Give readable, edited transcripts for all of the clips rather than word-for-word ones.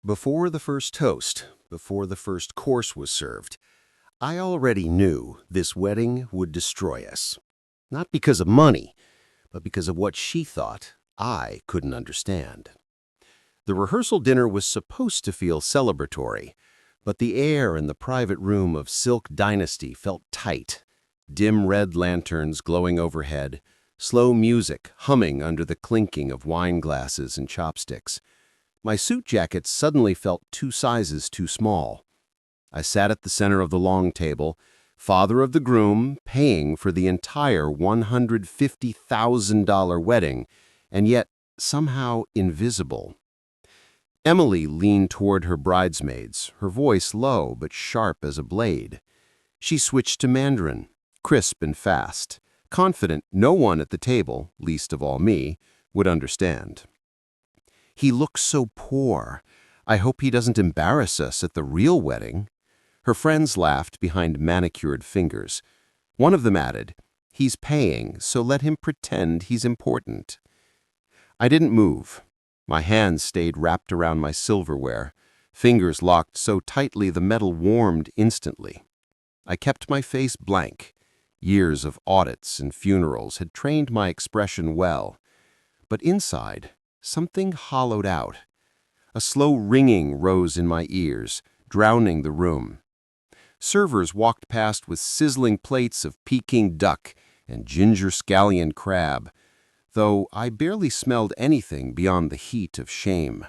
Before the first toast, before the first course was served, I already knew this wedding would destroy us. Not because of money, but because of what she thought I couldn't understand. The rehearsal dinner was supposed to feel celebratory, but the air in the private room of Silk Dynasty felt tight. Dim red lanterns glowing overhead, slow music humming under the clinking of wine glasses and chopsticks. My suit jacket suddenly felt 2 sizes too small. I sat at the center of the long table, father of the groom, paying for the entire $150,000 wedding, and yet somehow invisible. Emily leaned toward her bridesmaids, her voice low but sharp as a blade. She switched to Mandarin, crisp and fast, confident no one at the table, least of all me, would understand. "He looks so poor. I hope he doesn't embarrass us at the real wedding." Her friends laughed behind manicured fingers. One of them added, "He's paying, so let him pretend he's important." I didn't move. My hands stayed wrapped around my silverware, fingers locked so tightly the metal warmed instantly. I kept my face blank. Years of audits and funerals had trained my expression well. But inside, something hollowed out. A slow ringing rose in my ears, drowning the room. Servers walked past with sizzling plates of Peking duck and ginger scallion crab, though I barely smelled anything beyond the heat of shame.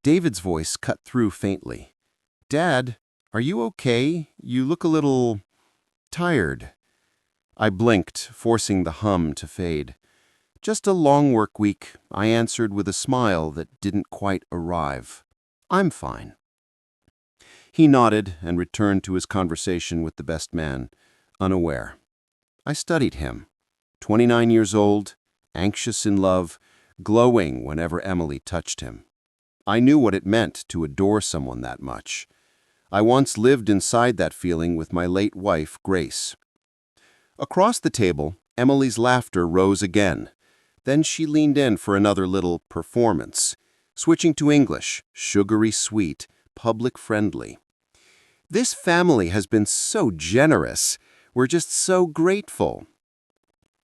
David's voice cut through faintly. "Dad, are you okay? You look a little tired." I blinked, forcing the hum to fade. "Just a long work week," I answered with a smile that didn't quite arrive. "I'm fine." He nodded and returned to his conversation with the best man, unaware. I studied him. 29 years old, anxious in love, glowing whenever Emily touched him. I knew what it meant to adore someone that much. I once lived inside that feeling with my late wife, Grace. Across the table, Emily's laughter rose again. Then she leaned in for another little performance, switching to English, sugary sweet, public friendly. "This family has been so generous. We're just so grateful."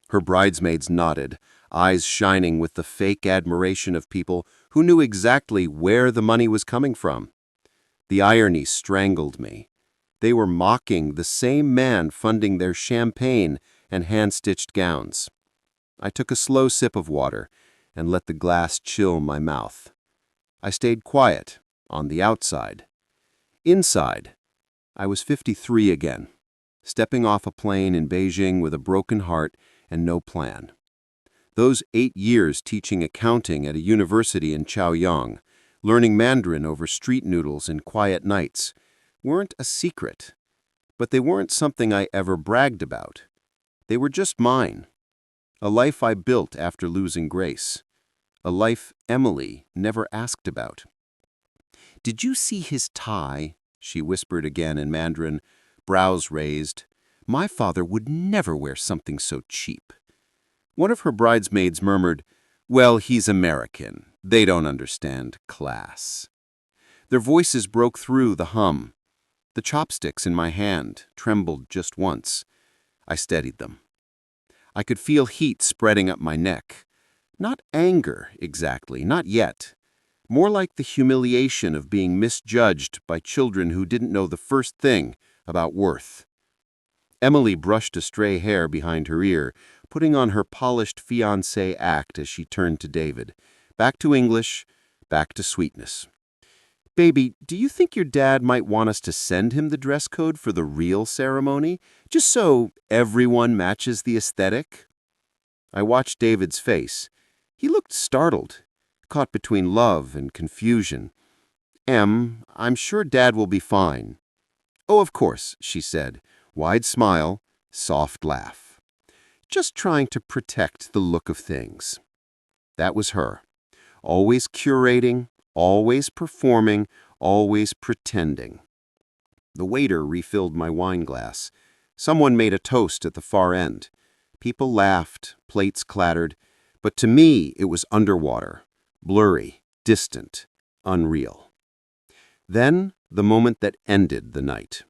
Her bridesmaids nodded, eyes shining with the fake admiration of people who knew exactly where the money was coming from. The irony strangled me. They were mocking the same man funding their champagne and hand-stitched gowns. I took a slow sip of water and let the glass chill my mouth. I stayed quiet, on the outside. Inside, I was 53 again, stepping off a plane in Beijing with a broken heart and no plan. Those 8 years teaching accounting at a university in Chaoyang, learning Mandarin over street noodles and quiet nights, weren't a secret. But they weren't something I ever bragged about. They were just mine. A life I built after losing Grace. A life Emily never asked about. "Did you see his tie?" she whispered again in Mandarin, brows raised. "My father would never wear something so cheap." One of her bridesmaids murmured, "Well, he's American. They don't understand class." Their voices broke through the hum. The chopsticks in my hand trembled just once. I steadied them. I could feel heat spreading up my neck. Not anger, exactly, not yet. More like the humiliation of being misjudged by children who didn't know the first thing about worth. Emily brushed a stray hair behind her ear, putting on her polished fiancée act as she turned to David. Back to English, back to sweetness. "Baby, do you think your dad might want us to send him the dress code for the real ceremony, just so everyone matches the aesthetic?" I watched David's face. He looked startled, caught between love and confusion. I'm sure Dad will be fine." "Oh, of course," she said, wide smile, soft laugh. "Just trying to protect the look of things." That was her. Always curating, always performing, always pretending. The waiter refilled my wine glass. Someone made a toast at the far end. People laughed, plates clattered, but to me it was underwater, blurry, distant, unreal. Then, the moment that ended the night.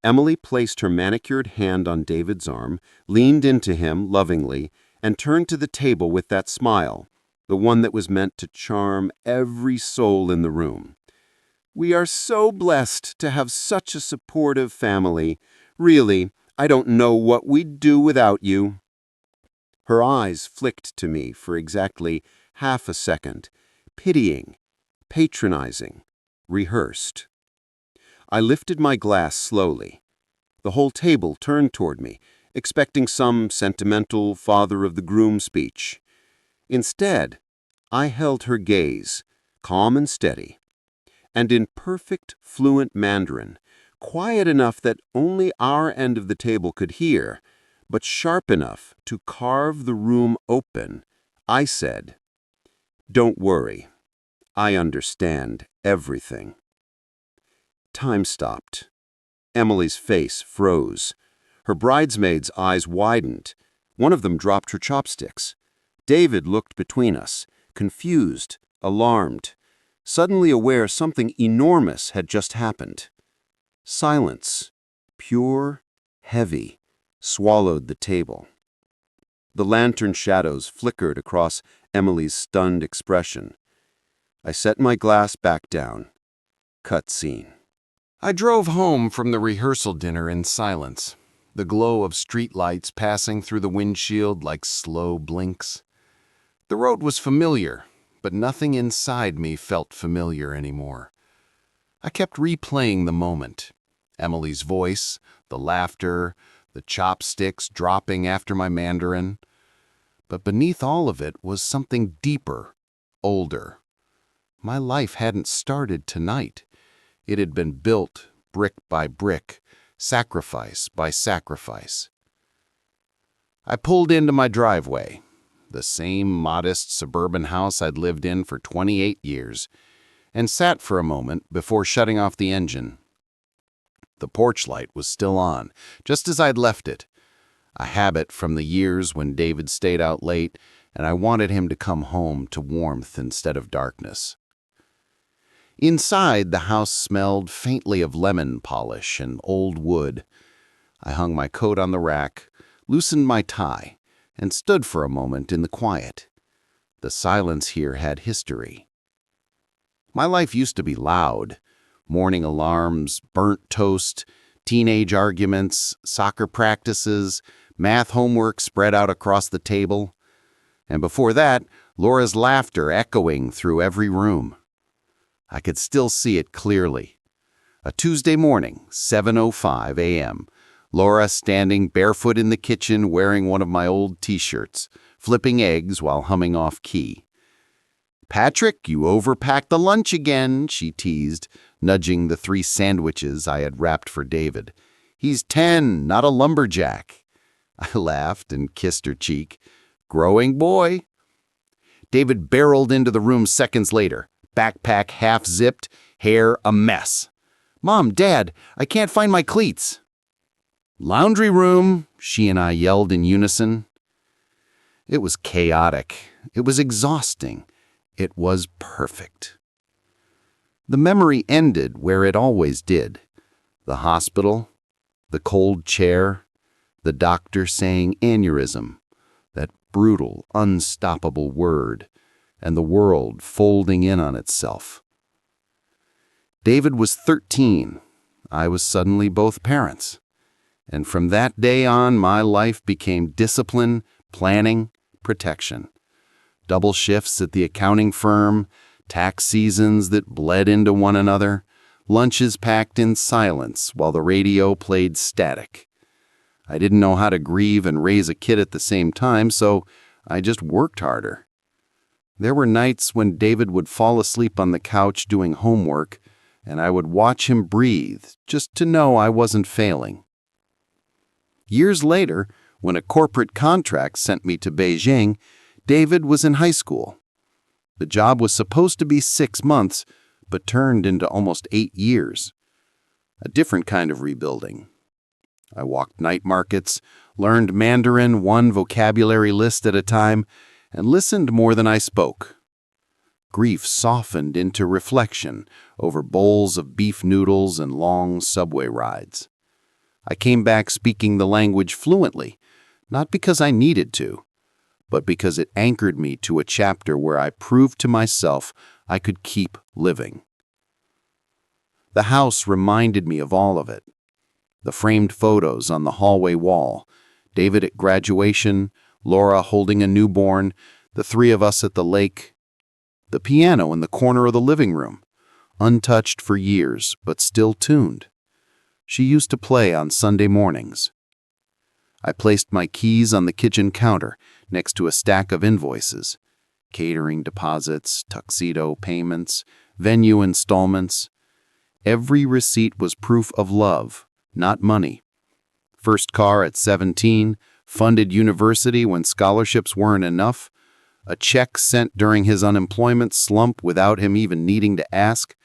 Emily placed her manicured hand on David's arm, leaned into him lovingly, and turned to the table with that smile, the one that was meant to charm every soul in the room. "We are so blessed to have such a supportive family. Really, I don't know what we'd do without you." Her eyes flicked to me for exactly half a second, pitying, patronizing, rehearsed. I lifted my glass slowly. The whole table turned toward me, expecting some sentimental father of the groom speech. Instead, I held her gaze, calm and steady, and in perfect, fluent Mandarin, quiet enough that only our end of the table could hear, but sharp enough to carve the room open, I said, "Don't worry. I understand everything." Time stopped. Emily's face froze. Her bridesmaid's eyes widened. One of them dropped her chopsticks. David looked between us, confused, alarmed, suddenly aware something enormous had just happened. Silence, pure, heavy, swallowed the table. The lantern shadows flickered across Emily's stunned expression. I set my glass back down. Cut scene. I drove home from the rehearsal dinner in silence, the glow of streetlights passing through the windshield like slow blinks. The road was familiar, but nothing inside me felt familiar anymore. I kept replaying the moment. Emily's voice, the laughter, the chopsticks dropping after my Mandarin. But beneath all of it was something deeper, older. My life hadn't started tonight. It had been built brick by brick, sacrifice by sacrifice. I pulled into my driveway, the same modest suburban house I'd lived in for 28 years, and sat for a moment before shutting off the engine. The porch light was still on, just as I'd left it, a habit from the years when David stayed out late and I wanted him to come home to warmth instead of darkness. Inside, the house smelled faintly of lemon polish and old wood. I hung my coat on the rack, loosened my tie, and stood for a moment in the quiet. The silence here had history. My life used to be loud. Morning alarms, burnt toast, teenage arguments, soccer practices, math homework spread out across the table. And before that, Laura's laughter echoing through every room. I could still see it clearly. A Tuesday morning, 7:05 a.m., Laura standing barefoot in the kitchen wearing one of my old t-shirts, flipping eggs while humming off key. "Patrick, you overpacked the lunch again," she teased, nudging the 3 sandwiches I had wrapped for David. "He's 10, not a lumberjack." I laughed and kissed her cheek. "Growing boy." David barreled into the room seconds later, backpack half-zipped, hair a mess. "Mom, Dad, I can't find my cleats." "Laundry room," she and I yelled in unison. It was chaotic. It was exhausting. It was perfect. The memory ended where it always did. The hospital, the cold chair, the doctor saying aneurysm, that brutal, unstoppable word, and the world folding in on itself. David was 13. I was suddenly both parents. And from that day on, my life became discipline, planning, protection. Double shifts at the accounting firm, tax seasons that bled into one another, lunches packed in silence while the radio played static. I didn't know how to grieve and raise a kid at the same time, so I just worked harder. There were nights when David would fall asleep on the couch doing homework, and I would watch him breathe just to know I wasn't failing. Years later, when a corporate contract sent me to Beijing, David was in high school. The job was supposed to be 6 months, but turned into almost 8 years. A different kind of rebuilding. I walked night markets, learned Mandarin one vocabulary list at a time, and listened more than I spoke. Grief softened into reflection over bowls of beef noodles and long subway rides. I came back speaking the language fluently, not because I needed to, but because it anchored me to a chapter where I proved to myself I could keep living. The house reminded me of all of it. The framed photos on the hallway wall, David at graduation, Laura holding a newborn, the three of us at the lake. The piano in the corner of the living room, untouched for years, but still tuned. She used to play on Sunday mornings. I placed my keys on the kitchen counter next to a stack of invoices, catering deposits, tuxedo payments, venue installments. Every receipt was proof of love, not money. First car at 17, funded university when scholarships weren't enough, a check sent during his unemployment slump without him even needing to ask,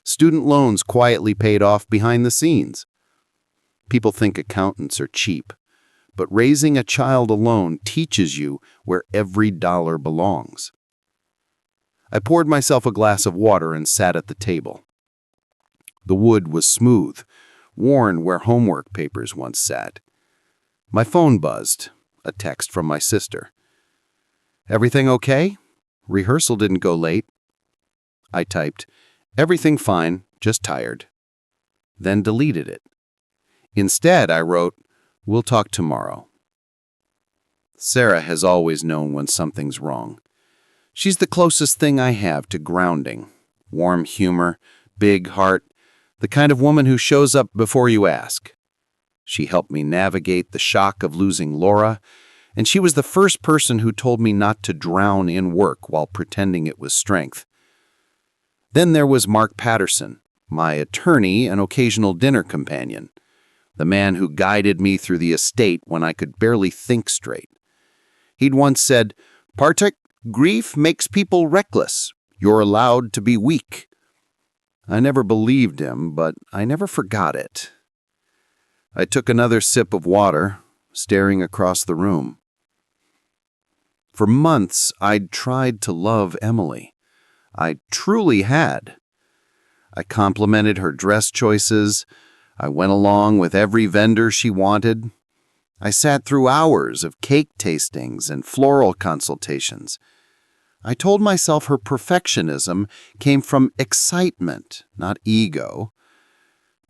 student loans quietly paid off behind the scenes. People think accountants are cheap, but raising a child alone teaches you where every dollar belongs. I poured myself a glass of water and sat at the table. The wood was smooth, worn where homework papers once sat. My phone buzzed, a text from my sister. "Everything okay? Rehearsal didn't go late." I typed, "Everything fine, just tired." Then deleted it. Instead, I wrote, "We'll talk tomorrow." Sarah has always known when something's wrong. She's the closest thing I have to grounding. Warm humor, big heart, the kind of woman who shows up before you ask. She helped me navigate the shock of losing Laura, and she was the first person who told me not to drown in work while pretending it was strength. Then there was Mark Patterson, my attorney and occasional dinner companion, the man who guided me through the estate when I could barely think straight. He'd once said, "Partek, grief makes people reckless. You're allowed to be weak." I never believed him, but I never forgot it. I took another sip of water, staring across the room. For months, I'd tried to love Emily. I truly had. I complimented her dress choices. I went along with every vendor she wanted. I sat through hours of cake tastings and floral consultations. I told myself her perfectionism came from excitement, not ego.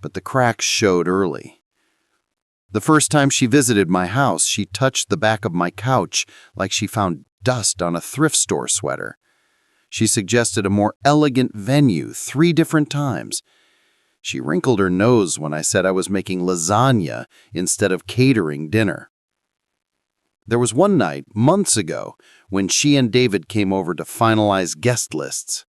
But the cracks showed early. The first time she visited my house, she touched the back of my couch like she found dust on a thrift store sweater. She suggested a more elegant venue 3 different times. She wrinkled her nose when I said I was making lasagna instead of catering dinner. There was one night, months ago, when she and David came over to finalize guest lists.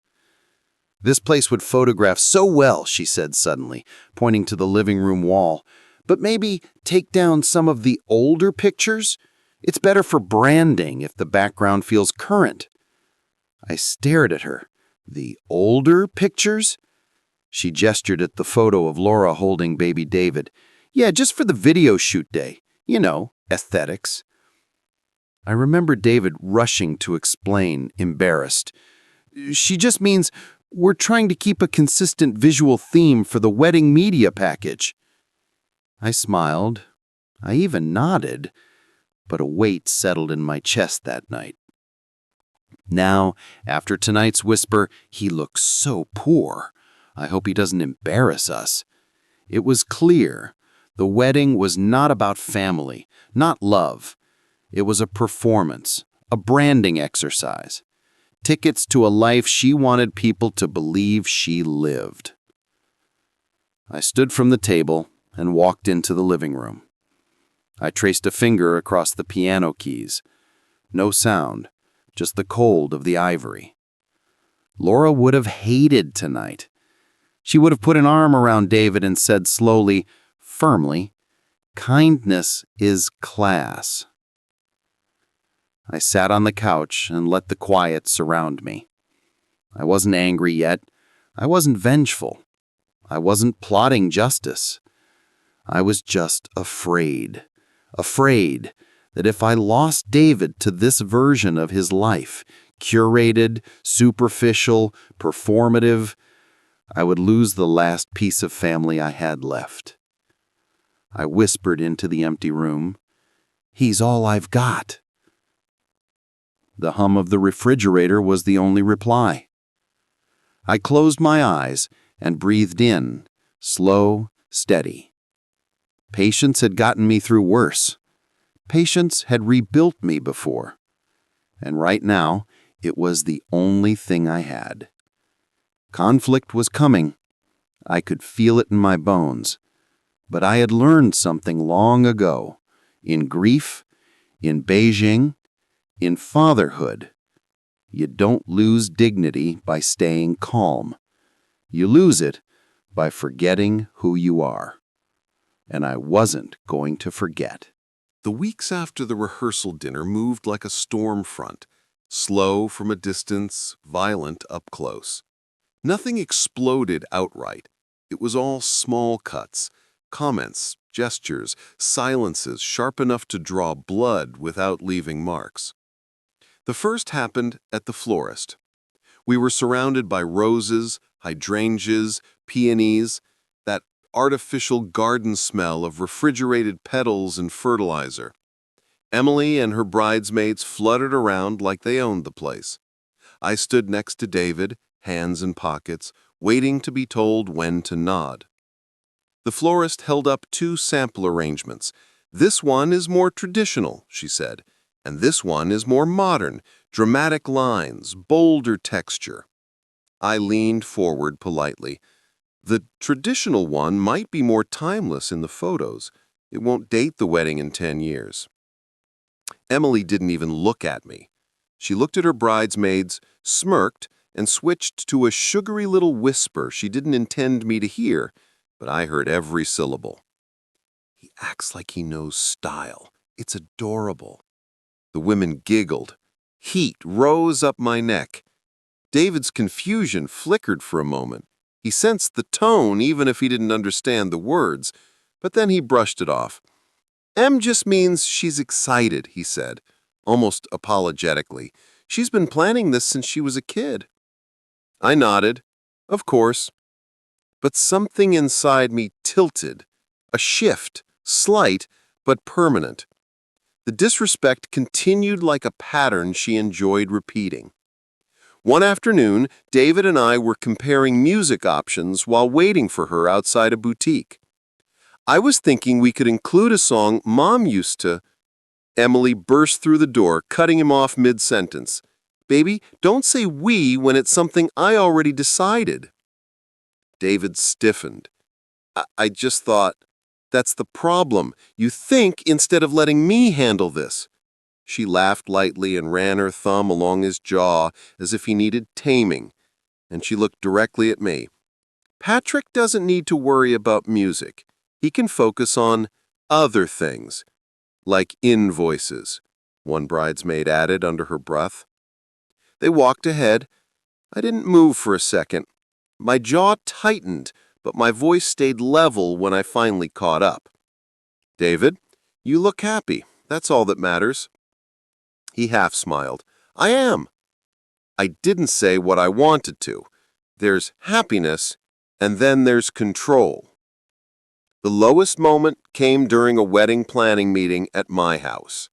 "This place would photograph so well," she said suddenly, pointing to the living room wall. "But maybe take down some of the older pictures? It's better for branding if the background feels current." I stared at her. "The older pictures?" She gestured at the photo of Laura holding baby David. "Yeah, just for the video shoot day. You know, aesthetics." I remember David rushing to explain, embarrassed. "She just means we're trying to keep a consistent visual theme for the wedding media package." I smiled. I even nodded, but a weight settled in my chest that night. Now, after tonight's whisper, he looks so poor. I hope he doesn't embarrass us. It was clear. The wedding was not about family, not love. It was a performance, a branding exercise. Tickets to a life she wanted people to believe she lived. I stood from the table and walked into the living room. I traced a finger across the piano keys. No sound, just the cold of the ivory. Laura would have hated tonight. She would have put an arm around David and said slowly, firmly, "Kindness is class." I sat on the couch and let the quiet surround me. I wasn't angry yet. I wasn't vengeful. I wasn't plotting justice. I was just afraid. Afraid that if I lost David to this version of his life, curated, superficial, performative, I would lose the last piece of family I had left. I whispered into the empty room, "He's all I've got." The hum of the refrigerator was the only reply. I closed my eyes and breathed in, slow, steady. Patience had gotten me through worse. Patience had rebuilt me before. And right now, it was the only thing I had. Conflict was coming. I could feel it in my bones. But I had learned something long ago. In grief, in Beijing, in fatherhood. You don't lose dignity by staying calm. You lose it by forgetting who you are. And I wasn't going to forget. The weeks after the rehearsal dinner moved like a storm front, slow from a distance, violent up close. Nothing exploded outright. It was all small cuts, comments, gestures, silences sharp enough to draw blood without leaving marks. The first happened at the florist. We were surrounded by roses, hydrangeas, peonies, that artificial garden smell of refrigerated petals and fertilizer. Emily and her bridesmaids fluttered around like they owned the place. I stood next to David, hands in pockets, waiting to be told when to nod. The florist held up 2 sample arrangements. "This one is more traditional," she said, "and this one is more modern, dramatic lines, bolder texture." I leaned forward politely. "The traditional one might be more timeless in the photos. It won't date the wedding in 10 years. Emily didn't even look at me. She looked at her bridesmaids, smirked, and switched to a sugary little whisper she didn't intend me to hear, but I heard every syllable. "He acts like he knows style. It's adorable." The women giggled. Heat rose up my neck. David's confusion flickered for a moment. He sensed the tone even if he didn't understand the words, but then he brushed it off. "Em just means she's excited," he said, almost apologetically. "She's been planning this since she was a kid." I nodded. Of course. But something inside me tilted. A shift, slight but permanent. The disrespect continued like a pattern she enjoyed repeating. One afternoon, David and I were comparing music options while waiting for her outside a boutique. I was thinking we could include a song Mom used to. Emily burst through the door, cutting him off mid-sentence. "Baby, don't say we when it's something I already decided." David stiffened. I just thought, that's the problem. You think instead of letting me handle this." She laughed lightly and ran her thumb along his jaw as if he needed taming, and she looked directly at me. "Patrick doesn't need to worry about music. He can focus on other things, like invoices," one bridesmaid added under her breath. They walked ahead. I didn't move for a second. My jaw tightened, but my voice stayed level when I finally caught up. "David, you look happy. That's all that matters." He half smiled. "I am." I didn't say what I wanted to. There's happiness, and then there's control. The lowest moment came during a wedding planning meeting at my house.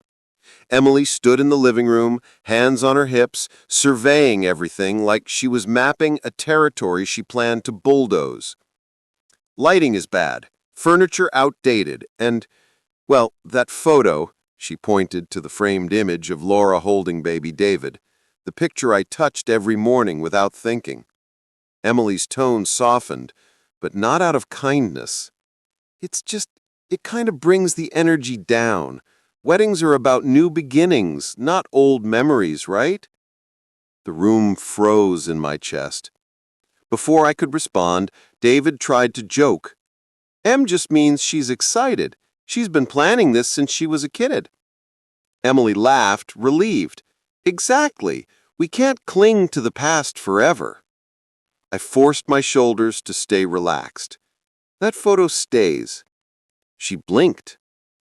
Emily stood in the living room, hands on her hips, surveying everything like she was mapping a territory she planned to bulldoze. "Lighting is bad, furniture outdated, and, well, that photo," she pointed to the framed image of Laura holding baby David, "the picture I touched every morning without thinking." Emily's tone softened, but not out of kindness. It kind of brings the energy down. Weddings are about new beginnings, not old memories, right?" The room froze in my chest. Before I could respond, David tried to joke. "Em just means she's excited. She's been planning this since she was a kid." Emily laughed, relieved. "Exactly. We can't cling to the past forever." I forced my shoulders to stay relaxed. "That photo stays." She blinked,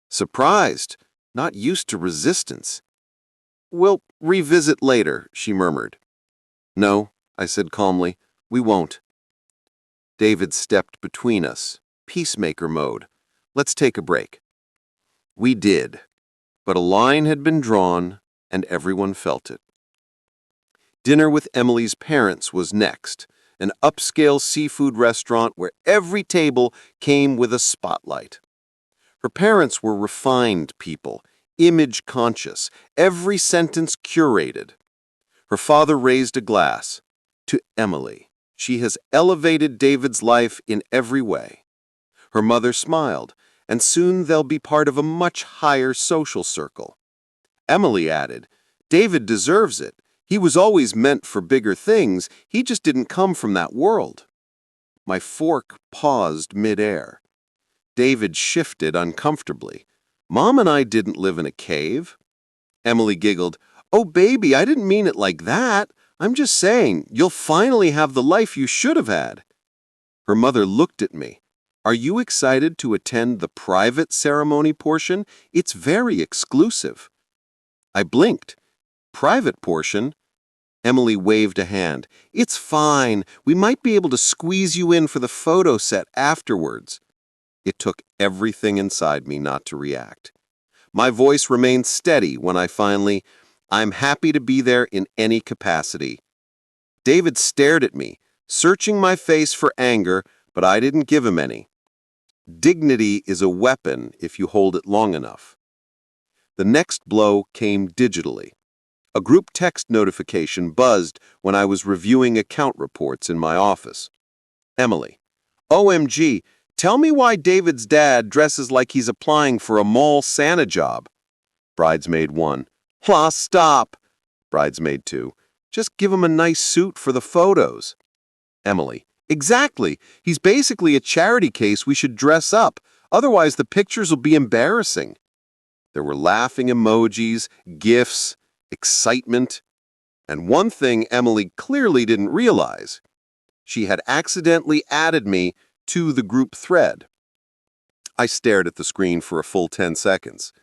surprised, not used to resistance. "We'll revisit later," she murmured. "No," I said calmly, "we won't." David stepped between us, peacemaker mode. "Let's take a break." We did, but a line had been drawn, and everyone felt it. Dinner with Emily's parents was next, an upscale seafood restaurant where every table came with a spotlight. Her parents were refined people, image conscious, every sentence curated. Her father raised a glass. "To Emily. She has elevated David's life in every way." Her mother smiled, "And soon they'll be part of a much higher social circle." Emily added, "David deserves it. He was always meant for bigger things. He just didn't come from that world." My fork paused midair. David shifted uncomfortably. "Mom and I didn't live in a cave." Emily giggled. "Oh, baby, I didn't mean it like that. I'm just saying, you'll finally have the life you should have had." Her mother looked at me. "Are you excited to attend the private ceremony portion? It's very exclusive." I blinked. "Private portion?" Emily waved a hand. "It's fine. We might be able to squeeze you in for the photo set afterwards." It took everything inside me not to react. My voice remained steady when I finally, "I'm happy to be there in any capacity." David stared at me, searching my face for anger, but I didn't give him any. Dignity is a weapon if you hold it long enough. The next blow came digitally. A group text notification buzzed when I was reviewing account reports in my office. Emily, "OMG, tell me why David's dad dresses like he's applying for a mall Santa job." Bridesmaid 1, "La, stop." Bridesmaid 2, "Just give him a nice suit for the photos." Emily, "Exactly. He's basically a charity case we should dress up. Otherwise the pictures will be embarrassing." There were laughing emojis, gifs, excitement. And one thing Emily clearly didn't realize. She had accidentally added me to the group thread. I stared at the screen for a full 10 seconds.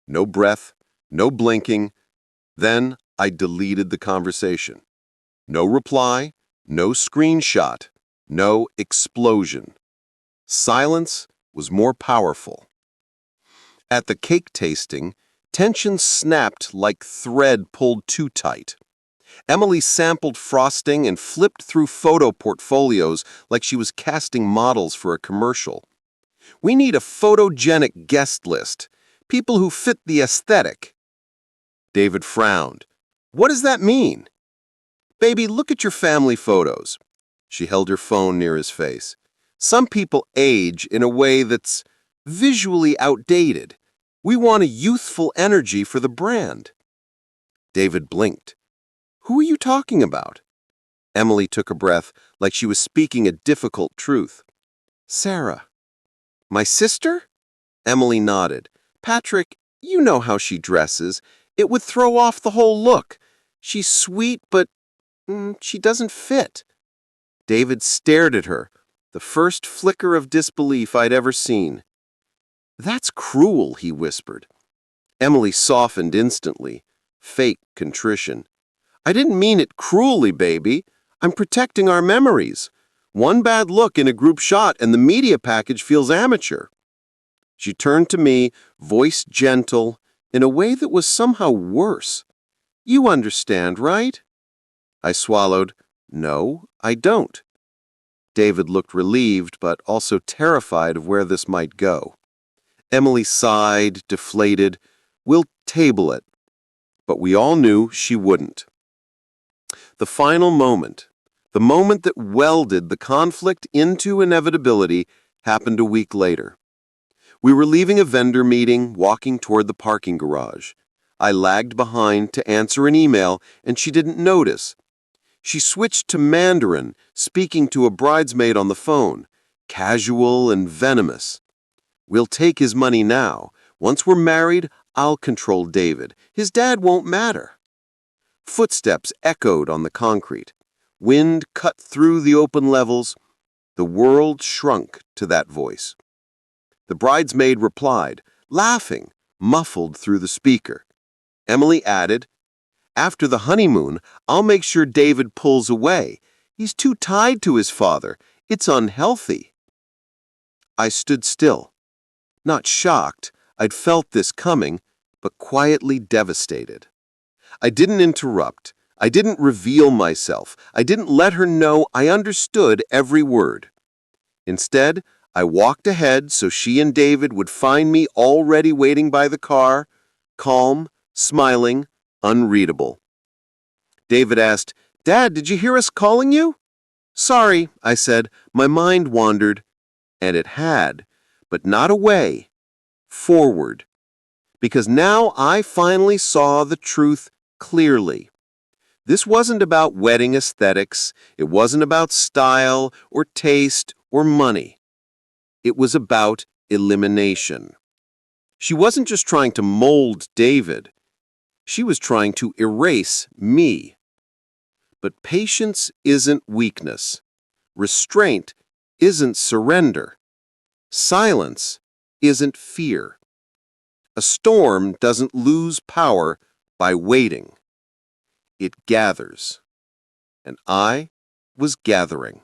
No breath, no blinking. Then I deleted the conversation. No reply, no screenshot, no explosion. Silence was more powerful. At the cake tasting, tension snapped like thread pulled too tight. Emily sampled frosting and flipped through photo portfolios like she was casting models for a commercial. "We need a photogenic guest list, people who fit the aesthetic." David frowned. "What does that mean?" "Baby, look at your family photos." She held her phone near his face. "Some people age in a way that's visually outdated. We want a youthful energy for the brand." David blinked. "Who are you talking about?" Emily took a breath like she was speaking a difficult truth. "Sarah." "My sister?" Emily nodded. "Patrick, you know how she dresses. It would throw off the whole look. She's sweet, but she doesn't fit." David stared at her, the first flicker of disbelief I'd ever seen. "That's cruel," he whispered. Emily softened instantly, fake contrition. "I didn't mean it cruelly, baby. I'm protecting our memories. One bad look in a group shot and the media package feels amateur." She turned to me, voice gentle, in a way that was somehow worse. "You understand, right?" I swallowed. "No, I don't." David looked relieved, but also terrified of where this might go. Emily sighed, deflated. "We'll table it." But we all knew she wouldn't. The final moment, the moment that welded the conflict into inevitability, happened a week later. We were leaving a vendor meeting, walking toward the parking garage. I lagged behind to answer an email, and she didn't notice. She switched to Mandarin, speaking to a bridesmaid on the phone, casual and venomous. "We'll take his money now. Once we're married, I'll control David. His dad won't matter." Footsteps echoed on the concrete. Wind cut through the open levels. The world shrunk to that voice. The bridesmaid replied, laughing, muffled through the speaker. Emily added, After the honeymoon, I'll make sure David pulls away. He's too tied to his father. It's unhealthy." I stood still, not shocked. I'd felt this coming, but quietly devastated. I didn't interrupt. I didn't reveal myself. I didn't let her know I understood every word. Instead, I walked ahead so she and David would find me already waiting by the car, calm, smiling, unreadable. David asked, "Dad, did you hear us calling you?" "Sorry," I said. "My mind wandered." And it had, but not away, forward. Because now I finally saw the truth clearly. This wasn't about wedding aesthetics. It wasn't about style or taste or money. It was about elimination. She wasn't just trying to mold David. She was trying to erase me. But patience isn't weakness. Restraint isn't surrender. Silence isn't fear. A storm doesn't lose power by waiting. It gathers. And I was gathering.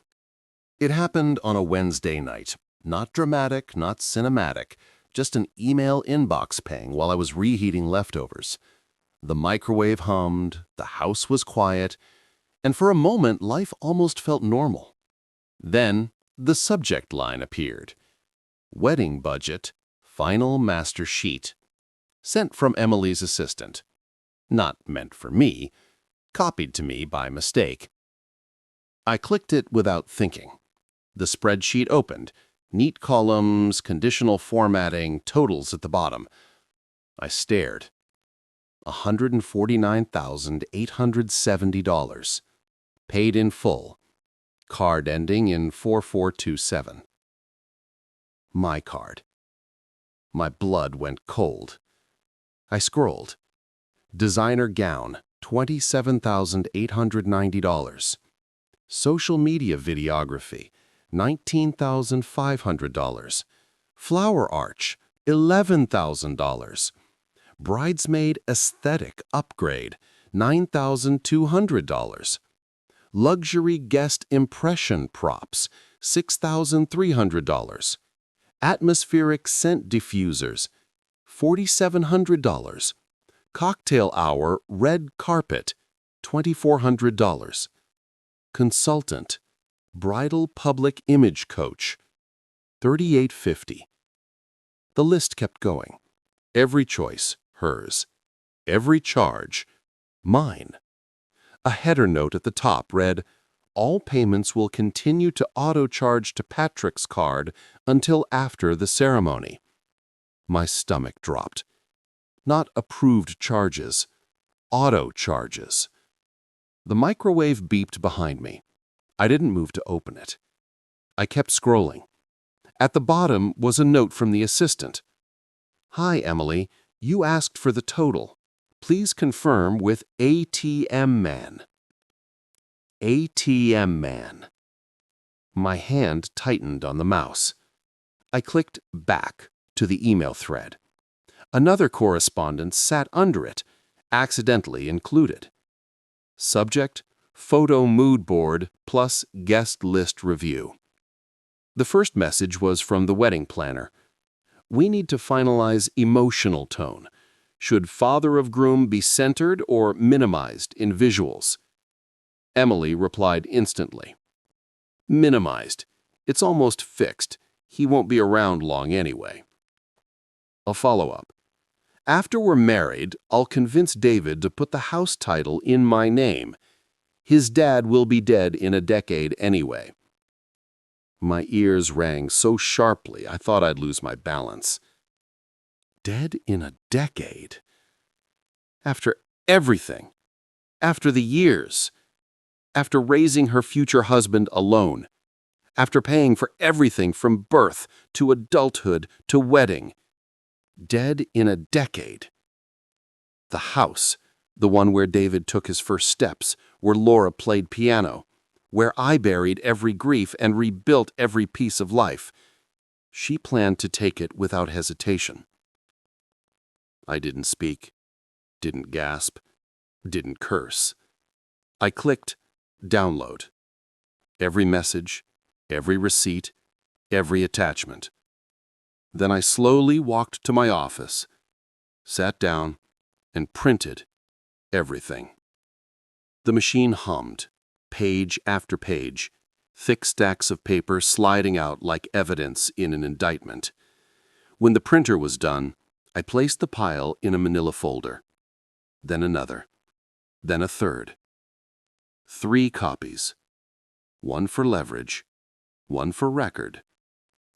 It happened on a Wednesday night. Not dramatic, not cinematic, just an email inbox ping while I was reheating leftovers. The microwave hummed, the house was quiet, and for a moment life almost felt normal. Then the subject line appeared. Wedding budget, final master sheet. Sent from Emily's assistant. Not meant for me, copied to me by mistake. I clicked it without thinking. The spreadsheet opened. Neat columns, conditional formatting, totals at the bottom. I stared. $149,870. Paid in full. Card ending in 4427. My card. My blood went cold. I scrolled. Designer gown, $27,890. Social media videography, $19,500. Flower arch, $11,000. Bridesmaid aesthetic upgrade, $9,200. Luxury guest impression props, $6,300. Atmospheric scent diffusers, $4,700. Cocktail hour red carpet, $2,400. Consultant, bridal public image coach, $3,850. The list kept going. Every choice, hers. Every charge, mine. A header note at the top read, "All payments will continue to auto-charge to Patrick's card until after the ceremony." My stomach dropped. Not approved charges, auto charges. The microwave beeped behind me. I didn't move to open it. I kept scrolling. At the bottom was a note from the assistant. "Hi, Emily. You asked for the total. Please confirm with ATM Man." ATM Man. My hand tightened on the mouse. I clicked back to the email thread. Another correspondence sat under it, accidentally included. Subject, photo mood board plus guest list review. The first message was from the wedding planner. "We need to finalize emotional tone. Should father of groom be centered or minimized in visuals?" Emily replied instantly. "Minimized. It's almost fixed. He won't be around long anyway." A follow-up. "After we're married, I'll convince David to put the house title in my name. His dad will be dead in a decade anyway." My ears rang so sharply I thought I'd lose my balance. Dead in a decade? After everything. After the years. After raising her future husband alone. After paying for everything from birth to adulthood to wedding. Dead in a decade. The house, the one where David took his first steps, where Laura played piano, where I buried every grief and rebuilt every piece of life. She planned to take it without hesitation. I didn't speak, didn't gasp, didn't curse. I clicked download. Every message, every receipt, every attachment. Then I slowly walked to my office, sat down, and printed everything. The machine hummed, page after page, thick stacks of paper sliding out like evidence in an indictment. When the printer was done, I placed the pile in a manila folder. Then another. Then a third. 3 copies. 1 for leverage, 1 for record,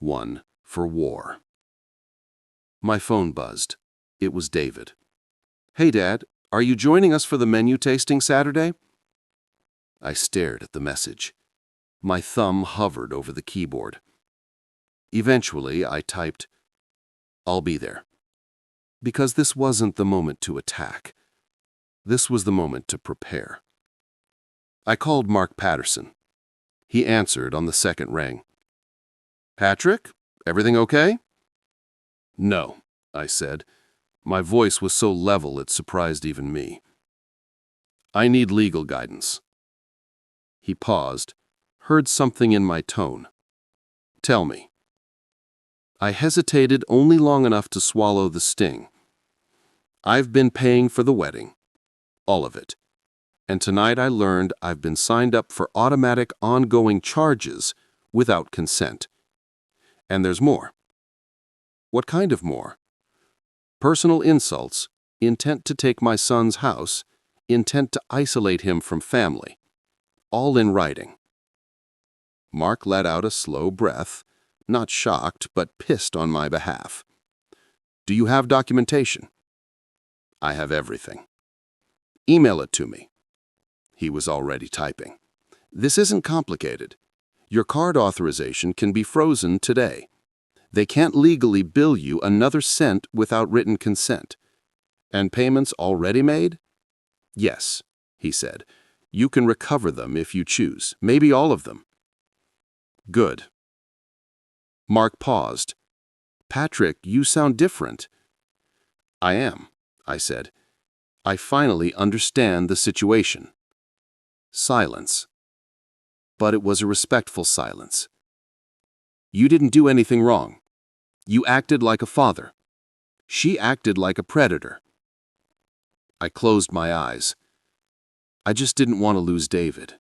1 for war. My phone buzzed. It was David. "Hey, Dad, are you joining us for the menu tasting Saturday?" I stared at the message. My thumb hovered over the keyboard. Eventually, I typed, "I'll be there." Because this wasn't the moment to attack. This was the moment to prepare. I called Mark Patterson. He answered on the second ring. "Patrick, everything okay?" "No," I said. My voice was so level it surprised even me. "I need legal guidance." He paused, heard something in my tone. "Tell me." I hesitated only long enough to swallow the sting. "I've been paying for the wedding. All of it. And tonight I learned I've been signed up for automatic ongoing charges without consent. And there's more." "What kind of more?" "Personal insults, intent to take my son's house, intent to isolate him from family. All in writing." Mark let out a slow breath, not shocked but pissed on my behalf. "Do you have documentation?" "I have everything." "Email it to me." He was already typing. "This isn't complicated. Your card authorization can be frozen today. They can't legally bill you another cent without written consent. And payments already made?" "Yes," he said. "You can recover them if you choose, maybe all of them." "Good." Mark paused. "Patrick, you sound different." "I am," I said. "I finally understand the situation." Silence. But it was a respectful silence. "You didn't do anything wrong. You acted like a father. She acted like a predator." I closed my eyes. I just didn't want to lose David.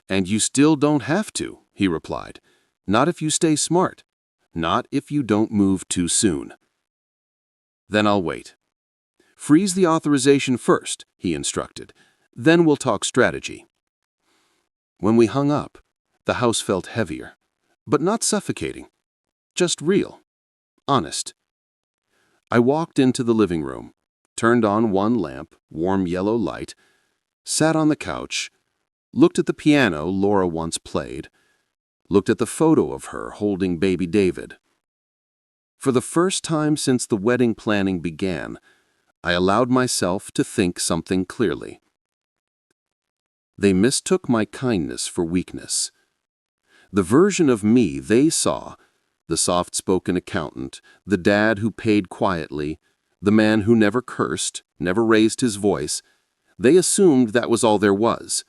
"And you still don't have to," he replied. "Not if you stay smart. Not if you don't move too soon." "Then I'll wait." "Freeze the authorization first," he instructed. "Then we'll talk strategy." When we hung up, the house felt heavier, but not suffocating. Just real. Honest. I walked into the living room, turned on one lamp, warm yellow light, sat on the couch, looked at the piano Laura once played, looked at the photo of her holding baby David. For the first time since the wedding planning began, I allowed myself to think something clearly. They mistook my kindness for weakness. The version of me they saw, the soft-spoken accountant, the dad who paid quietly, the man who never cursed, never raised his voice, they assumed that was all there was.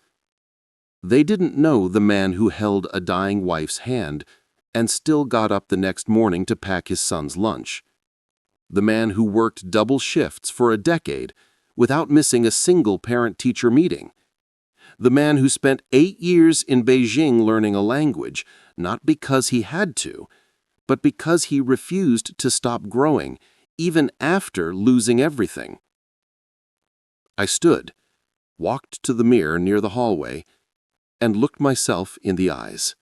They didn't know the man who held a dying wife's hand and still got up the next morning to pack his son's lunch. The man who worked double shifts for a decade without missing a single parent-teacher meeting. The man who spent 8 years in Beijing learning a language, not because he had to, but because he refused to stop growing, even after losing everything. I stood, walked to the mirror near the hallway, and looked myself in the eyes.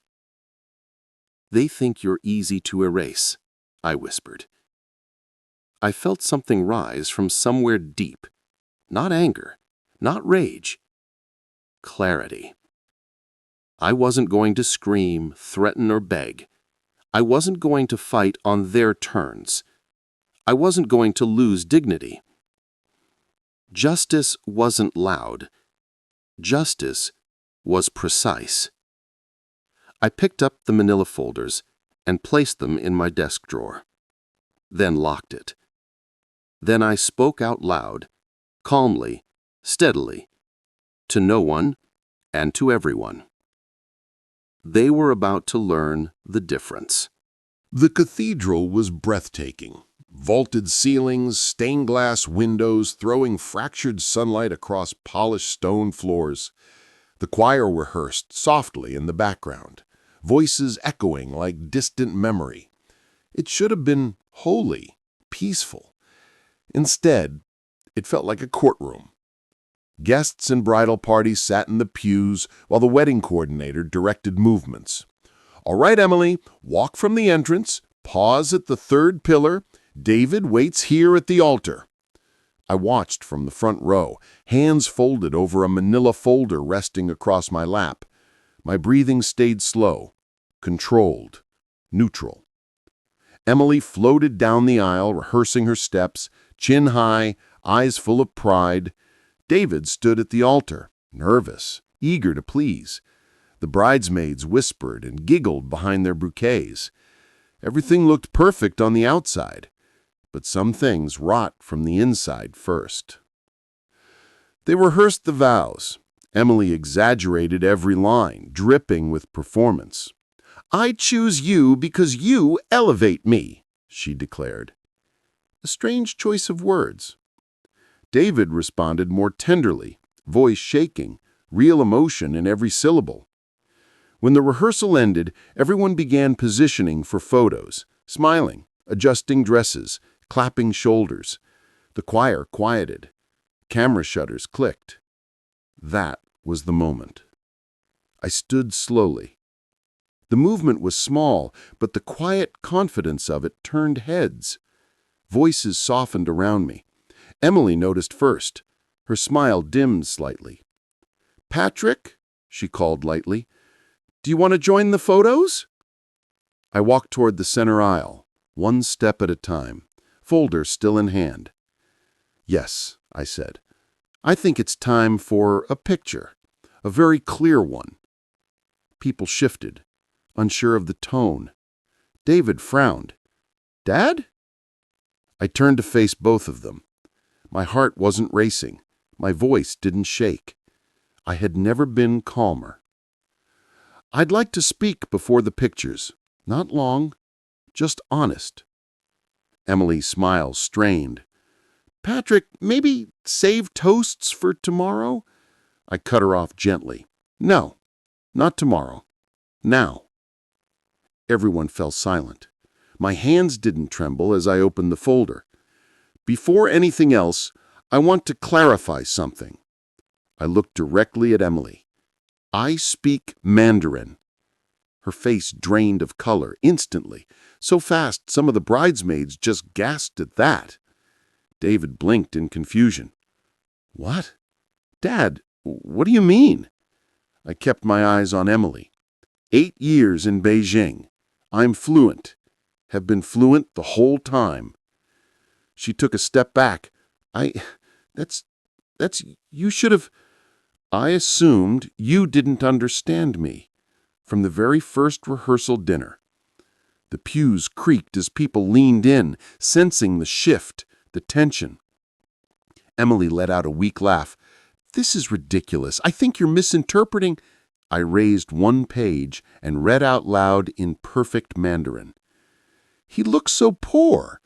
"They think you're easy to erase," I whispered. I felt something rise from somewhere deep. Not anger, not rage. Clarity. I wasn't going to scream, threaten, or beg. I wasn't going to fight on their terms. I wasn't going to lose dignity. Justice wasn't loud. Justice was precise. I picked up the manila folders and placed them in my desk drawer, then locked it. Then I spoke out loud, calmly, steadily, to no one and to everyone. They were about to learn the difference. The cathedral was breathtaking. Vaulted ceilings, stained glass windows throwing fractured sunlight across polished stone floors. The choir rehearsed softly in the background, voices echoing like distant memory. It should have been holy, peaceful. Instead, it felt like a courtroom. Guests and bridal parties sat in the pews while the wedding coordinator directed movements. "All right, Emily, walk from the entrance, pause at the third pillar. David waits here at the altar." I watched from the front row, hands folded over a manila folder resting across my lap. My breathing stayed slow, controlled, neutral. Emily floated down the aisle, rehearsing her steps, chin high, eyes full of pride. David stood at the altar, nervous, eager to please. The bridesmaids whispered and giggled behind their bouquets. Everything looked perfect on the outside, but some things rot from the inside first. They rehearsed the vows. Emily exaggerated every line, dripping with performance. "I choose you because you elevate me," she declared. A strange choice of words. David responded more tenderly, voice shaking, real emotion in every syllable. When the rehearsal ended, everyone began positioning for photos, smiling, adjusting dresses, clapping shoulders. The choir quieted. Camera shutters clicked. That was the moment. I stood slowly. The movement was small, but the quiet confidence of it turned heads. Voices softened around me. Emily noticed first. Her smile dimmed slightly. "Patrick," she called lightly, "do you want to join the photos?" I walked toward the center aisle, one step at a time, folder still in hand. "Yes," I said. "I think it's time for a picture, a very clear one." People shifted, unsure of the tone. David frowned. "Dad?" I turned to face both of them. My heart wasn't racing. My voice didn't shake. I had never been calmer. "I'd like to speak before the pictures. Not long, just honest." Emily's smile strained. "Patrick, maybe save toasts for tomorrow?" I cut her off gently. "No, not tomorrow. Now." Everyone fell silent. My hands didn't tremble as I opened the folder. "Before anything else, I want to clarify something." I looked directly at Emily. "I speak Mandarin." Her face drained of color instantly, so fast some of the bridesmaids just gasped at that. David blinked in confusion. "What? Dad, what do you mean?" I kept my eyes on Emily. 8 years in Beijing. I'm fluent. Have been fluent the whole time. She took a step back. That's, you should have. "I assumed you didn't understand me." From the very first rehearsal dinner. The pews creaked as people leaned in, sensing the shift, the tension. Emily let out a weak laugh. "This is ridiculous. I think you're misinterpreting." I raised one page and read out loud in perfect Mandarin. "He looks so poor.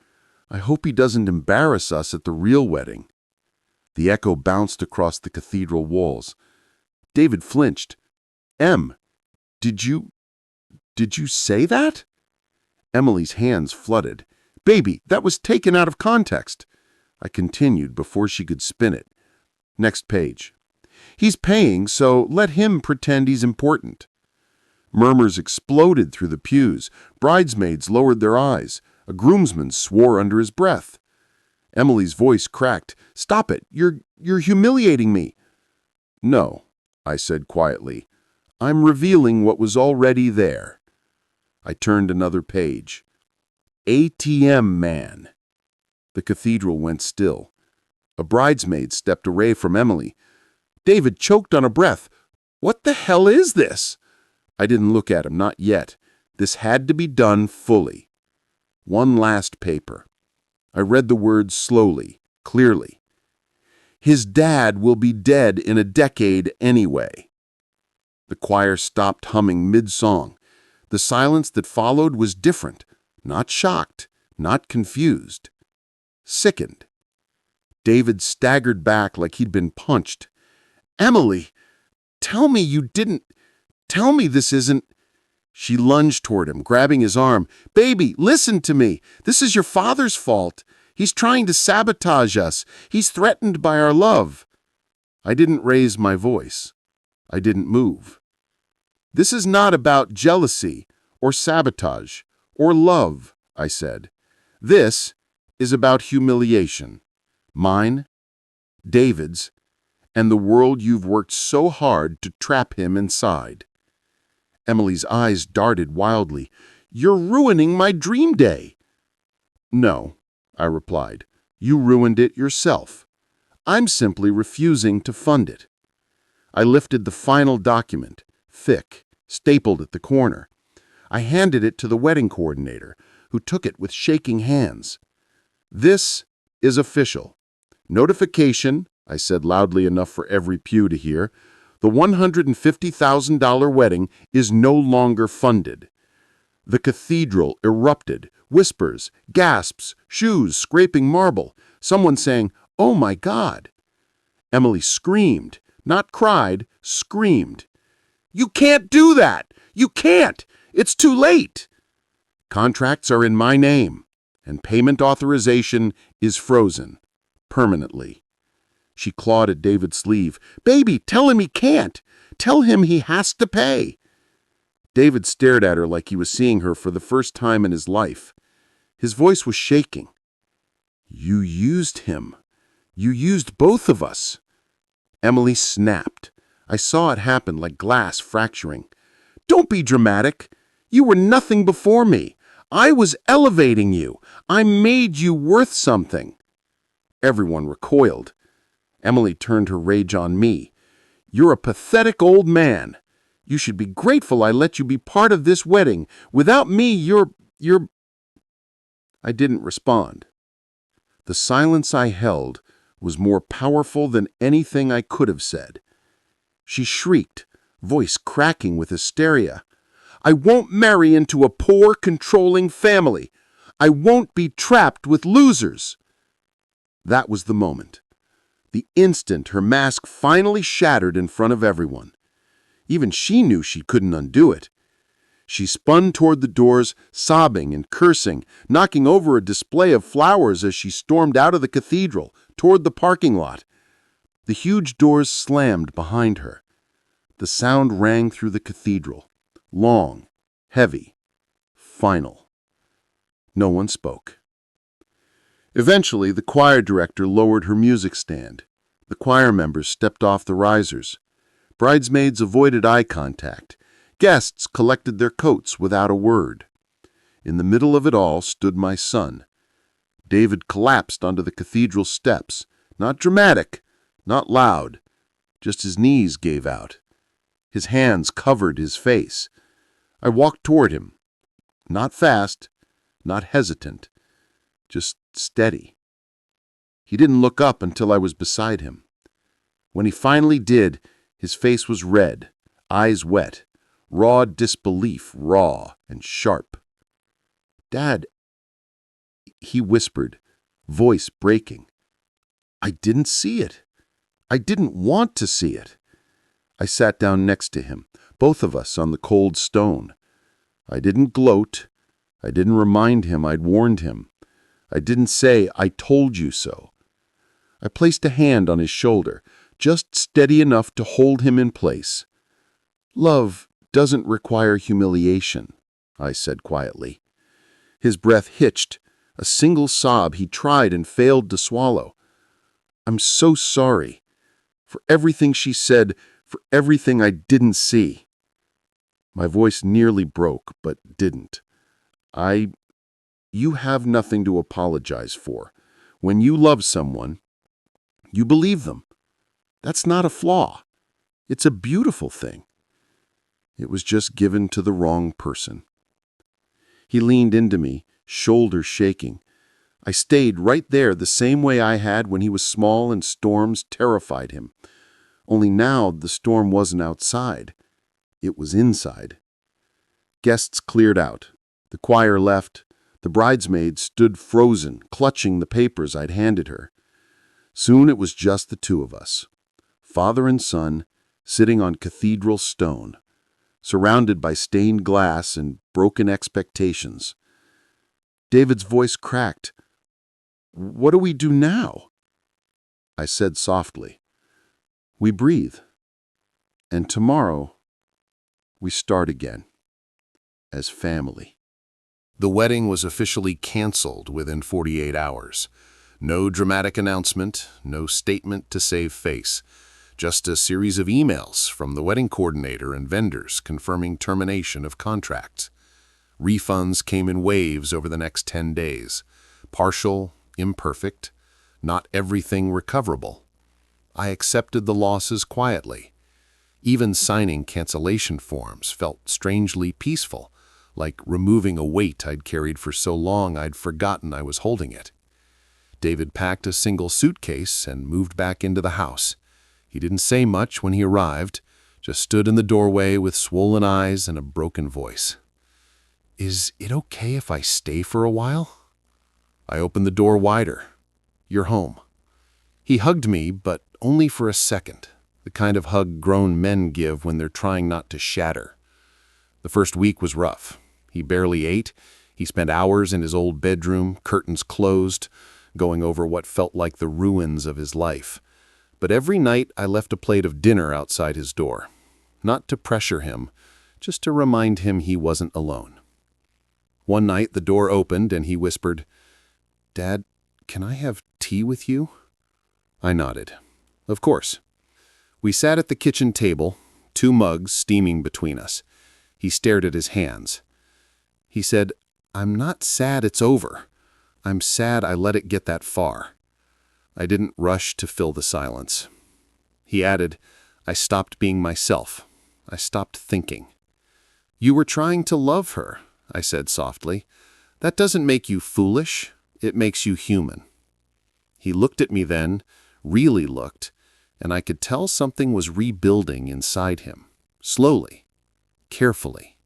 I hope he doesn't embarrass us at the real wedding." The echo bounced across the cathedral walls. David flinched. "Em, did you say that?" Emily's hands flooded. "Baby, that was taken out of context." I continued before she could spin it. Next page. "He's paying, so let him pretend he's important." Murmurs exploded through the pews. Bridesmaids lowered their eyes. A groomsman swore under his breath. Emily's voice cracked. "Stop it! You're humiliating me." "No," I said quietly. "I'm revealing what was already there." I turned another page. "ATM man." The cathedral went still. A bridesmaid stepped away from Emily. David choked on a breath. "What the hell is this?" I didn't look at him, not yet. This had to be done fully. One last paper. I read the words slowly, clearly. His dad will be dead in a decade anyway." The choir stopped humming mid-song. The silence that followed was different, not shocked, not confused. Sickened. David staggered back like he'd been punched. "Emily, tell me you didn't. Tell me this isn't." She lunged toward him, grabbing his arm. "Baby, listen to me. This is your father's fault. He's trying to sabotage us. He's threatened by our love." I didn't raise my voice. I didn't move. "This is not about jealousy or sabotage or love," I said. "This is about humiliation. Mine, David's, and the world you've worked so hard to trap him inside." Emily's eyes darted wildly. "You're ruining my dream day." "No," I replied. "You ruined it yourself. I'm simply refusing to fund it." I lifted the final document, thick, stapled at the corner. I handed it to the wedding coordinator, who took it with shaking hands. "This is official. Notification," I said loudly enough for every pew to hear, "the $150,000 wedding is no longer funded." The cathedral erupted, whispers, gasps, shoes scraping marble, someone saying, "Oh my God." Emily screamed, not cried, screamed. "You can't do that! You can't! It's too late!" "Contracts are in my name, and payment authorization is frozen, permanently." She clawed at David's sleeve. "Baby, tell him he can't. Tell him he has to pay." David stared at her like he was seeing her for the first time in his life. His voice was shaking. "You used him. You used both of us." Emily snapped. I saw it happen like glass fracturing. "Don't be dramatic. You were nothing before me. I was elevating you. I made you worth something." Everyone recoiled. Emily turned her rage on me. "You're a pathetic old man. You should be grateful I let you be part of this wedding. Without me, you're... I didn't respond. The silence I held was more powerful than anything I could have said. She shrieked, voice cracking with hysteria. "I won't marry into a poor, controlling family. I won't be trapped with losers." That was the moment. The instant her mask finally shattered in front of everyone. Even she knew she couldn't undo it. She spun toward the doors, sobbing and cursing, knocking over a display of flowers as she stormed out of the cathedral, toward the parking lot. The huge doors slammed behind her. The sound rang through the cathedral, long, heavy, final. No one spoke. Eventually, the choir director lowered her music stand. The choir members stepped off the risers. Bridesmaids avoided eye contact. Guests collected their coats without a word. In the middle of it all stood my son. David collapsed onto the cathedral steps, not dramatic, not loud, just his knees gave out. His hands covered his face. I walked toward him, not fast, not hesitant, just steady. He didn't look up until I was beside him. When he finally did, his face was red, eyes wet, raw disbelief, raw and sharp. "Dad," he whispered, voice breaking. "I didn't see it. I didn't want to see it." I sat down next to him, both of us on the cold stone. I didn't gloat. I didn't remind him I'd warned him. I didn't say, "I told you so." I placed a hand on his shoulder, just steady enough to hold him in place. "Love doesn't require humiliation," I said quietly. His breath hitched, a single sob he tried and failed to swallow. "I'm so sorry. For everything she said, for everything I didn't see." My voice nearly broke, but didn't. You have nothing to apologize for. When you love someone, you believe them. That's not a flaw. It's a beautiful thing. It was just given to the wrong person." He leaned into me, shoulders shaking. I stayed right there the same way I had when he was small and storms terrified him. Only now the storm wasn't outside. It was inside. Guests cleared out. The choir left. The bridesmaid stood frozen, clutching the papers I'd handed her. Soon it was just the two of us, father and son, sitting on cathedral stone, surrounded by stained glass and broken expectations. David's voice cracked. "What do we do now?" I said softly, "We breathe. And tomorrow, we start again. As family." The wedding was officially canceled within 48 hours. No dramatic announcement, no statement to save face. Just a series of emails from the wedding coordinator and vendors confirming termination of contracts. Refunds came in waves over the next 10 days. Partial, imperfect, not everything recoverable. I accepted the losses quietly. Even signing cancellation forms felt strangely peaceful, like removing a weight I'd carried for so long I'd forgotten I was holding it. David packed a single suitcase and moved back into the house. He didn't say much when he arrived, just stood in the doorway with swollen eyes and a broken voice. "Is it okay if I stay for a while?" I opened the door wider. "You're home." He hugged me, but only for a second, the kind of hug grown men give when they're trying not to shatter. The first week was rough. He barely ate. He spent hours in his old bedroom, curtains closed, going over what felt like the ruins of his life. But every night I left a plate of dinner outside his door. Not to pressure him, just to remind him he wasn't alone. One night the door opened and he whispered, "Dad, can I have tea with you?" I nodded. Of course. We sat at the kitchen table, 2 mugs steaming between us. He stared at his hands. He said, "I'm not sad it's over. I'm sad I let it get that far." I didn't rush to fill the silence. He added, "I stopped being myself. I stopped thinking." "You were trying to love her," I said softly. "That doesn't make you foolish. It makes you human." He looked at me then, really looked, and I could tell something was rebuilding inside him, slowly, carefully.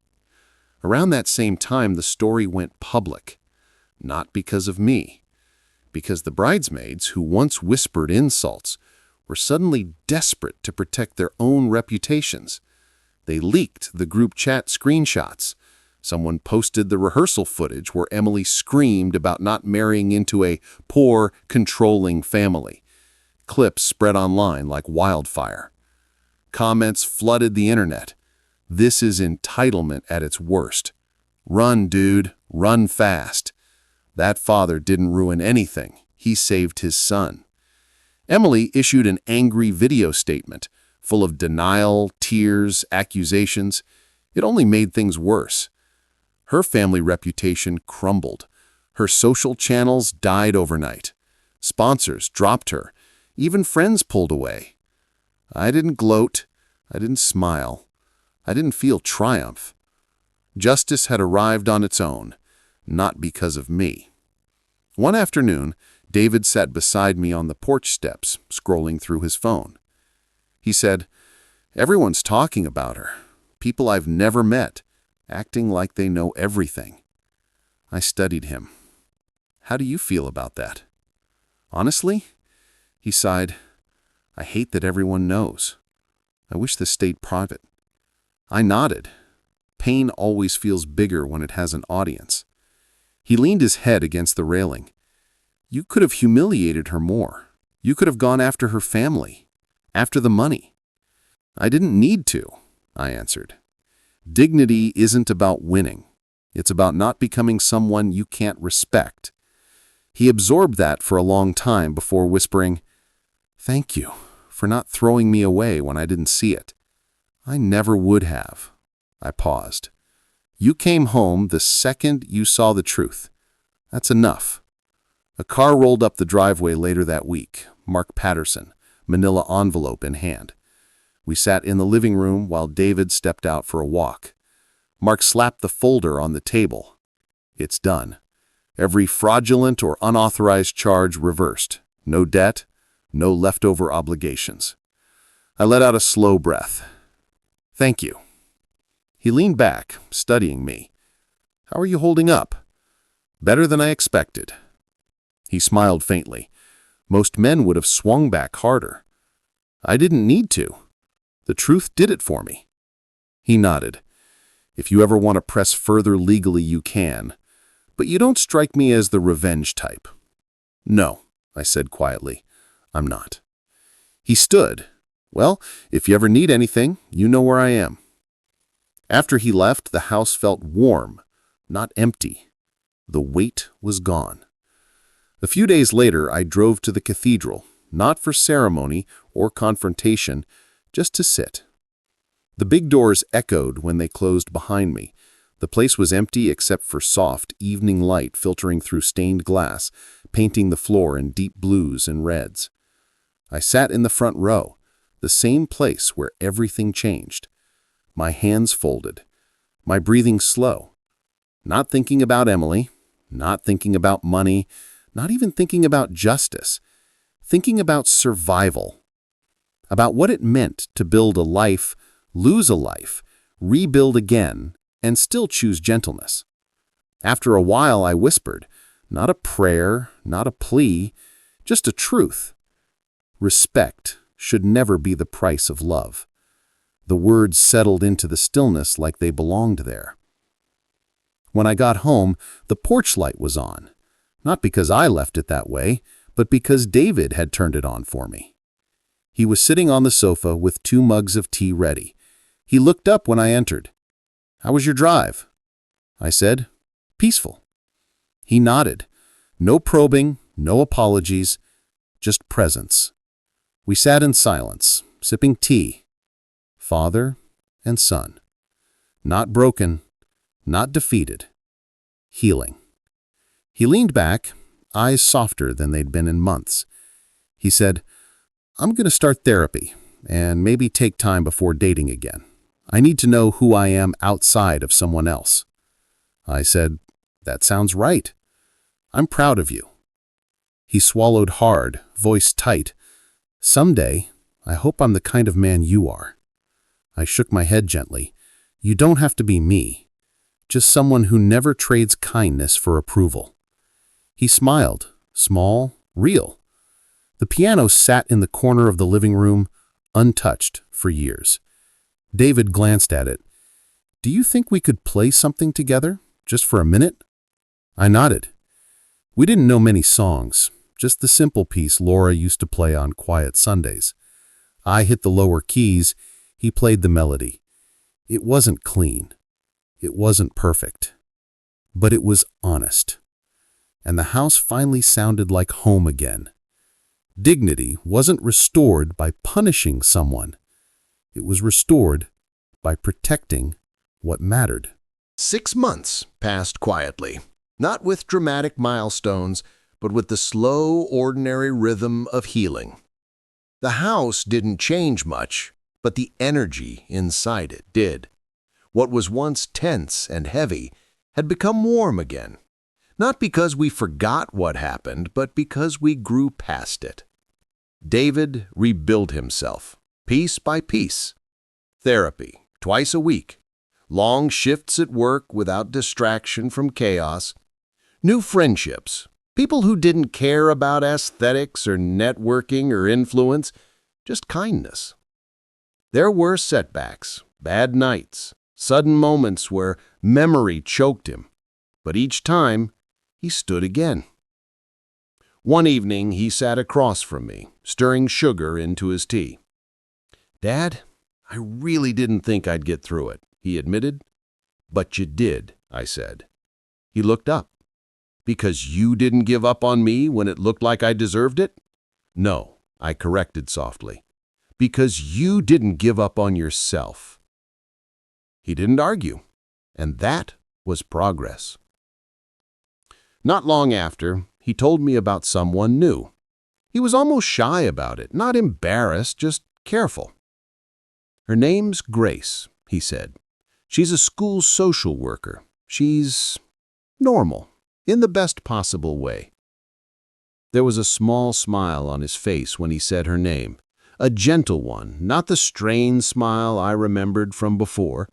Around that same time, the story went public. Not because of me. Because the bridesmaids, who once whispered insults, were suddenly desperate to protect their own reputations. They leaked the group chat screenshots. Someone posted the rehearsal footage where Emily screamed about not marrying into a poor, controlling family. Clips spread online like wildfire. Comments flooded the internet. "This is entitlement at its worst. Run, dude, run fast." That father didn't ruin anything. He saved his son. Emily issued an angry video statement, full of denial, tears, accusations. It only made things worse. Her family reputation crumbled. Her social channels died overnight. Sponsors dropped her. Even friends pulled away. I didn't gloat. I didn't smile. I didn't feel triumph. Justice had arrived on its own, not because of me. One afternoon, David sat beside me on the porch steps, scrolling through his phone. He said, "Everyone's talking about her. People I've never met, acting like they know everything." I studied him. "How do you feel about that?" "Honestly," he sighed, "I hate that everyone knows. I wish this stayed private." I nodded. Pain always feels bigger when it has an audience. He leaned his head against the railing. "You could have humiliated her more. You could have gone after her family, after the money." "I didn't need to," I answered. "Dignity isn't about winning. It's about not becoming someone you can't respect." He absorbed that for a long time before whispering, "Thank you for not throwing me away when I didn't see it." "I never would have." I paused. "You came home the second you saw the truth. That's enough." A car rolled up the driveway later that week, Mark Patterson, manila envelope in hand. We sat in the living room while David stepped out for a walk. Mark slapped the folder on the table. "It's done. Every fraudulent or unauthorized charge reversed. No debt, no leftover obligations. I let out a slow breath. Thank you. He leaned back, studying me. How are you holding up? Better than I expected. He smiled faintly. Most men would have swung back harder. I didn't need to. The truth did it for me. He nodded. If you ever want to press further legally, you can. But you don't strike me as the revenge type. No, I said quietly. I'm not. He stood. Well, if you ever need anything, you know where I am. After he left, the house felt warm, not empty. The weight was gone. A few days later, I drove to the cathedral, not for ceremony or confrontation, just to sit. The big doors echoed when they closed behind me. The place was empty except for soft, evening light filtering through stained glass, painting the floor in deep blues and reds. I sat in the front row, the same place where everything changed. My hands folded, my breathing slow. Not thinking about Emily, not thinking about money, not even thinking about justice. Thinking about survival. About what it meant to build a life, lose a life, rebuild again, and still choose gentleness. After a while, I whispered, not a prayer, not a plea, just a truth. Respect should never be the price of love. The words settled into the stillness like they belonged there. When I got home, the porch light was on, not because I left it that way, but because David had turned it on for me. He was sitting on the sofa with 2 mugs of tea ready. He looked up when I entered. How was your drive? I said, peaceful. He nodded. No probing, no apologies, just presence. We sat in silence, sipping tea. Father and son. Not broken, not defeated. Healing. He leaned back, eyes softer than they'd been in months. He said, I'm going to start therapy and maybe take time before dating again. I need to know who I am outside of someone else. I said, that sounds right. I'm proud of you. He swallowed hard, voice tight. Someday, I hope I'm the kind of man you are. I shook my head gently. You don't have to be me. Just someone who never trades kindness for approval. He smiled, small, real. The piano sat in the corner of the living room, untouched for years. David glanced at it. Do you think we could play something together, just for a minute? I nodded. We didn't know many songs, just the simple piece Laura used to play on quiet Sundays. I hit the lower keys, he played the melody. It wasn't clean. It wasn't perfect. But it was honest. And the house finally sounded like home again. Dignity wasn't restored by punishing someone. It was restored by protecting what mattered. 6 months passed quietly, not with dramatic milestones, but with the slow, ordinary rhythm of healing. The house didn't change much, but the energy inside it did. What was once tense and heavy had become warm again, not because we forgot what happened, but because we grew past it. David rebuilt himself, piece by piece. Therapy, twice a week. Long shifts at work without distraction from chaos. New friendships, people who didn't care about aesthetics or networking or influence, just kindness. There were setbacks, bad nights, sudden moments where memory choked him, but each time he stood again. One evening he sat across from me, stirring sugar into his tea. Dad, I really didn't think I'd get through it, he admitted. But you did, I said. He looked up. Because you didn't give up on me when it looked like I deserved it? No, I corrected softly. Because you didn't give up on yourself. He didn't argue, and that was progress. Not long after, he told me about someone new. He was almost shy about it, not embarrassed, just careful. Her name's Grace, he said. She's a school social worker. She's normal, in the best possible way. There was a small smile on his face when he said her name, a gentle one, not the strained smile I remembered from before.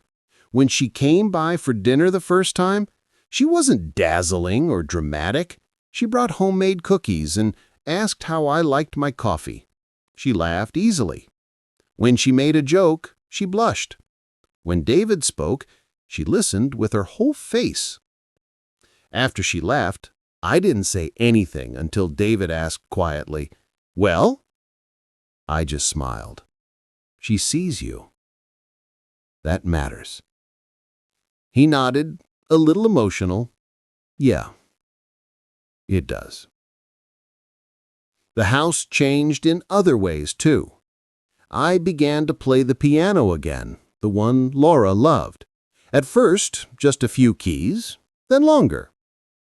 When she came by for dinner the first time, she wasn't dazzling or dramatic. She brought homemade cookies and asked how I liked my coffee. She laughed easily. When she made a joke, she blushed. When David spoke, she listened with her whole face. After she left, I didn't say anything until David asked quietly, "Well?" I just smiled. She sees you. That matters. He nodded, a little emotional. Yeah, it does. The house changed in other ways, too. I began to play the piano again, the one Laura loved. At first, just a few keys, then longer.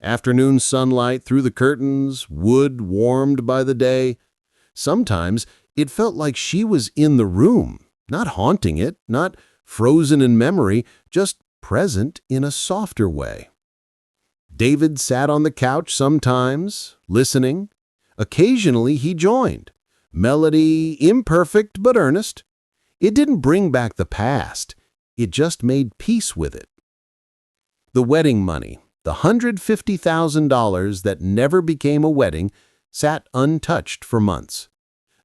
Afternoon sunlight through the curtains, wood warmed by the day. Sometimes it felt like she was in the room, not haunting it, not frozen in memory, just present in a softer way. David sat on the couch sometimes, listening. Occasionally he joined. Melody, imperfect but earnest. It didn't bring back the past. It just made peace with it. The wedding money, the $150,000 that never became a wedding, sat untouched for months.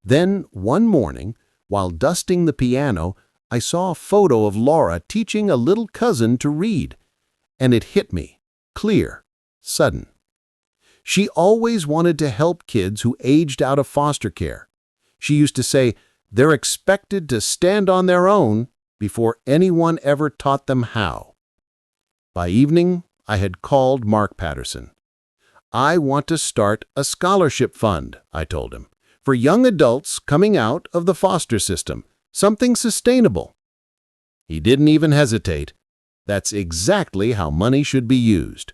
Then, one morning, while dusting the piano, I saw a photo of Laura teaching a little cousin to read, and it hit me, clear, sudden. She always wanted to help kids who aged out of foster care. She used to say, "They're expected to stand on their own," before anyone ever taught them how. By evening, I had called Mark Patterson. "I want to start a scholarship fund," I told him, "for young adults coming out of the foster system, something sustainable." He didn't even hesitate. That's exactly how money should be used.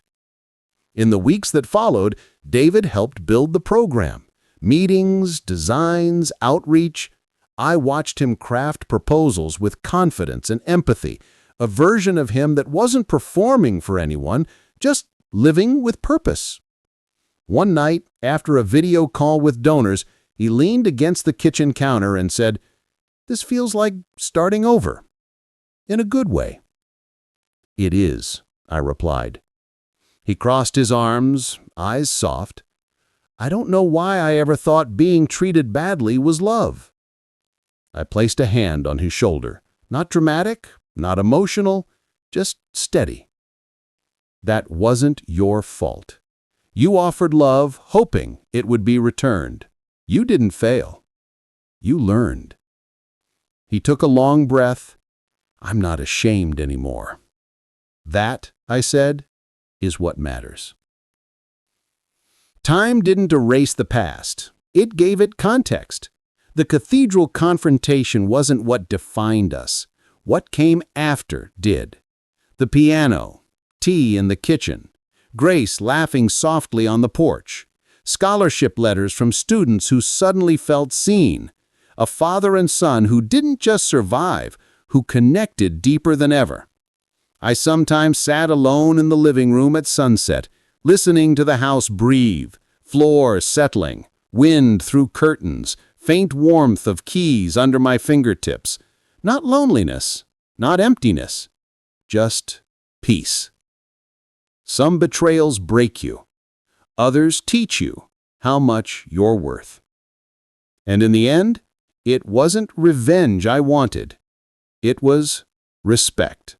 In the weeks that followed, David helped build the program. Meetings, designs, outreach. I watched him craft proposals with confidence and empathy, a version of him that wasn't performing for anyone, just living with purpose. One night, after a video call with donors, he leaned against the kitchen counter and said, "This feels like starting over." In a good way. "It is," I replied. He crossed his arms, eyes soft. "I don't know why I ever thought being treated badly was love." I placed a hand on his shoulder, not dramatic, not emotional, just steady. "That wasn't your fault. You offered love, hoping it would be returned. You didn't fail. You learned." He took a long breath. "I'm not ashamed anymore." "That," I said, "is what matters." Time didn't erase the past. It gave it context. The Cathedral confrontation wasn't what defined us. What came after did. The piano, tea in the kitchen, Grace laughing softly on the porch, scholarship letters from students who suddenly felt seen, a father and son who didn't just survive, who connected deeper than ever. I sometimes sat alone in the living room at sunset, listening to the house breathe, floor settling, wind through curtains, faint warmth of keys under my fingertips. Not loneliness, not emptiness, just peace. Some betrayals break you. Others teach you how much you're worth. And in the end, it wasn't revenge I wanted. It was respect.